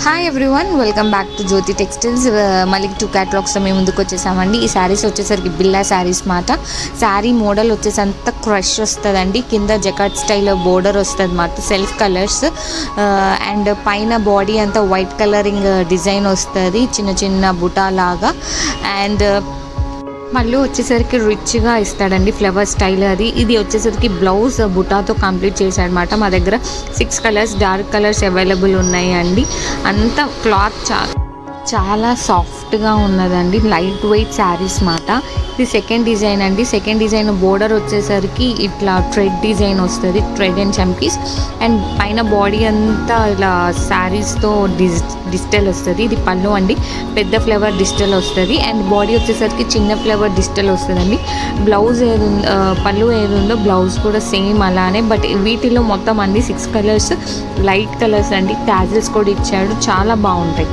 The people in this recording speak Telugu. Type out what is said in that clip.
Hi everyone, welcome back to Jyothi textiles. మళ్ళీ 2 క్యాటలాగ్స్తో మేము ముందుకు వచ్చేసామండి. ఈ శారీస్ వచ్చేసరికి బిల్లా శారీస్ మాట. శారీ మోడల్ వచ్చేసి అంత క్రష్ వస్తుందండి. కింద జకాట్ స్టైల్ బోర్డర్ వస్తుంది అన్నమాట, సెల్ఫ్ కలర్స్. అండ్ పైన బాడీ అంతా వైట్ కలరింగ్ డిజైన్ వస్తుంది, చిన్న చిన్న బుటా లాగా. అండ్ మళ్ళీ వచ్చేసరికి రిచ్గా ఇస్తాడండి, ఫ్లవర్ స్టైల్ అది. ఇది వచ్చేసరికి బ్లౌజ్ బుటాతో కంప్లీట్ చేశాడనమాట. మా దగ్గర 6 కలర్స్, డార్క్ కలర్స్ అవైలబుల్ ఉన్నాయి అండి. అంత క్లాత్ చాలా సాఫ్ట్గా ఉన్నదండి, లైట్ వెయిట్ శారీస్ మాట. ఇది సెకండ్ డిజైన్ అండి. సెకండ్ డిజైన్ బోర్డర్ వచ్చేసరికి ఇట్లా థ్రెడ్ డిజైన్ వస్తుంది, థ్రెడ్ అండ్ చంకీస్. అండ్ పైన బాడీ అంతా ఇలా శారీస్తో డిజిటల్ వస్తుంది. ఇది పళ్ళు అండి, పెద్ద ఫ్లవర్ డిజిటల్ వస్తుంది. అండ్ బాడీ వచ్చేసరికి చిన్న ఫ్లవర్ డిజిటల్ వస్తుందండి. బ్లౌజ్ పళ్ళు ఏది ఉందో బ్లౌజ్ కూడా సేమ్ అలానే. బట్ వీటిలో మొత్తం అన్ని 6 కలర్స్ లైట్ కలర్స్ అండి. టాజిల్స్ కూడా ఇచ్చాడు, చాలా బాగుంటాయి.